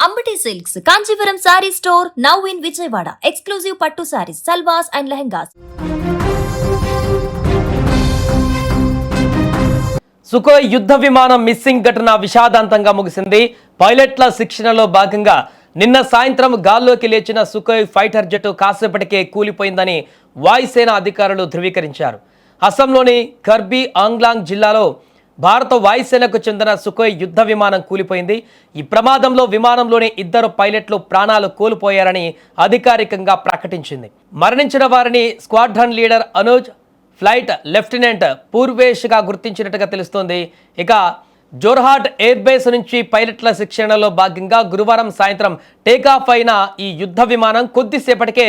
Ambati Silks, Kanchipuram Saree Store, now in Vijayawada. Exclusive Pattu Sarees, Salwars and Lehengas. Sukhoi యుద్ధ విమానం missing ఘటన విషాదాంతంగా ముగిసింది. పైలట్ల శిక్షణలో భాగంగా నిన్న సాయంత్రం గాల్లోకి లేచిన సుఖోయ్ ఫైటర్ జెట్ కాసేపటికే కూలిపోయిందని వాయుసేన అధికారులు ధృవీకరించారు. అస్సాంలోని కర్బీ ఆంగ్లాంగ్ జిల్లాలో భారత వాయుసేనకు చెందిన సుఖోయ్ యుద్ధ విమానం కూలిపోయింది. ఈ ప్రమాదంలో విమానంలోని 2 పైలట్లు ప్రాణాలు కోల్పోయారని అధికారికంగా ప్రకటించింది. మరణించిన వారిని squadron leader Anuj, flight lieutenant పూర్వేష్గా గుర్తించినట్టుగా తెలుస్తోంది. ఇక జోర్హాట్ ఎయిర్ బేస్ నుంచి పైలట్ల శిక్షణలో భాగంగా గురువారం సాయంత్రం టేకాఫ్ అయిన ఈ యుద్ధ విమానం కొద్దిసేపటికే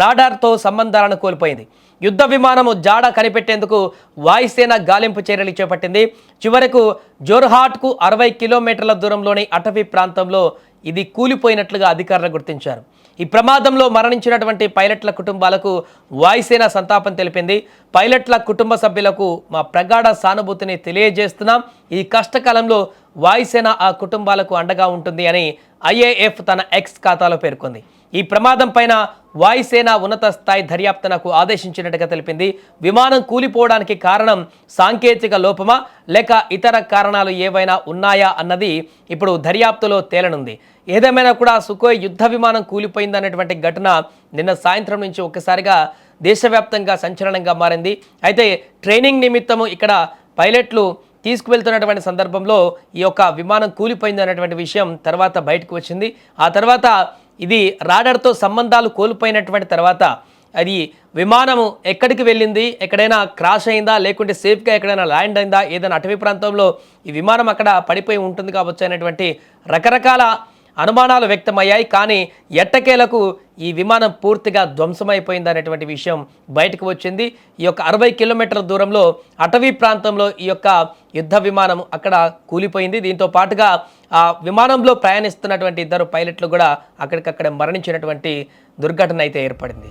రాడార్తో సంబంధాలను కోల్పోయింది. యుద్ధ విమానము జాడ కనిపెట్టేందుకు వాయుసేన గాలింపు చర్యలు చేపట్టింది. చివరకు జోర్హాట్కు 60 కిలోమీటర్ల దూరంలోని అటవీ ప్రాంతంలో ఇది కూలిపోయినట్లుగా అధికారులు గుర్తించారు. ఈ ప్రమాదంలో మరణించినటువంటి పైలట్ల కుటుంబాలకు వాయుసేన సంతాపం తెలిపింది. పైలట్ల కుటుంబ సభ్యులకు మా ప్రగాఢ సానుభూతిని తెలియజేస్తున్నాం. ఈ కష్టకాలంలో వాయుసేన ఆ కుటుంబాలకు అండగా ఉంటుంది అని IAF తన ఎక్స్ ఖాతాలో పేర్కొంది. ఈ ప్రమాదం పైన వాయుసేన ఉన్నత స్థాయి దర్యాప్తునకు ఆదేశించినట్టుగా తెలిపింది. విమానం కూలిపోవడానికి కారణం సాంకేతిక లోపమా లేక ఇతర కారణాలు ఏవైనా ఉన్నాయా అన్నది ఇప్పుడు దర్యాప్తులో తేలనుంది. ఏదేమైనా కూడా సుఖోయ్ యుద్ధ విమానం కూలిపోయిందనేటువంటి ఘటన నిన్న సాయంత్రం నుంచి ఒక్కసారిగా దేశవ్యాప్తంగా సంచలనంగా మారింది. అయితే ట్రైనింగ్ నిమిత్తము ఇక్కడ పైలట్లు తీసుకువెళ్తున్నటువంటి సందర్భంలో ఈ యొక్క విమానం కూలిపోయింది అనేటువంటి విషయం తర్వాత బయటకు వచ్చింది. ఆ తర్వాత ఇది రాడార్తో సంబంధాలు కోల్పోయినటువంటి తర్వాత అది విమానము ఎక్కడికి వెళ్ళింది, ఎక్కడైనా క్రాష్ అయిందా, లేకుంటే సేఫ్గా ఎక్కడైనా ల్యాండ్ అయిందా, ఏదైనా అటవీ ప్రాంతంలో ఈ విమానం అక్కడ పడిపోయి ఉంటుంది కావచ్చు అనేటువంటి రకరకాల అనుమానాలు వ్యక్తమయ్యాయి. కానీ ఎట్టకేలకు ఈ విమానం పూర్తిగా ధ్వంసమైపోయింది అనేటువంటి విషయం బయటకు వచ్చింది. ఈ యొక్క 60 కిలోమీటర్ల దూరంలో అటవీ ప్రాంతంలో ఈ యొక్క యుద్ధ విమానం అక్కడ కూలిపోయింది. దీంతో పాటుగా ఆ విమానంలో ప్రయాణిస్తున్నటువంటి 2 పైలట్లు కూడా అక్కడికక్కడ మరణించినటువంటి దుర్ఘటన అయితే ఏర్పడింది.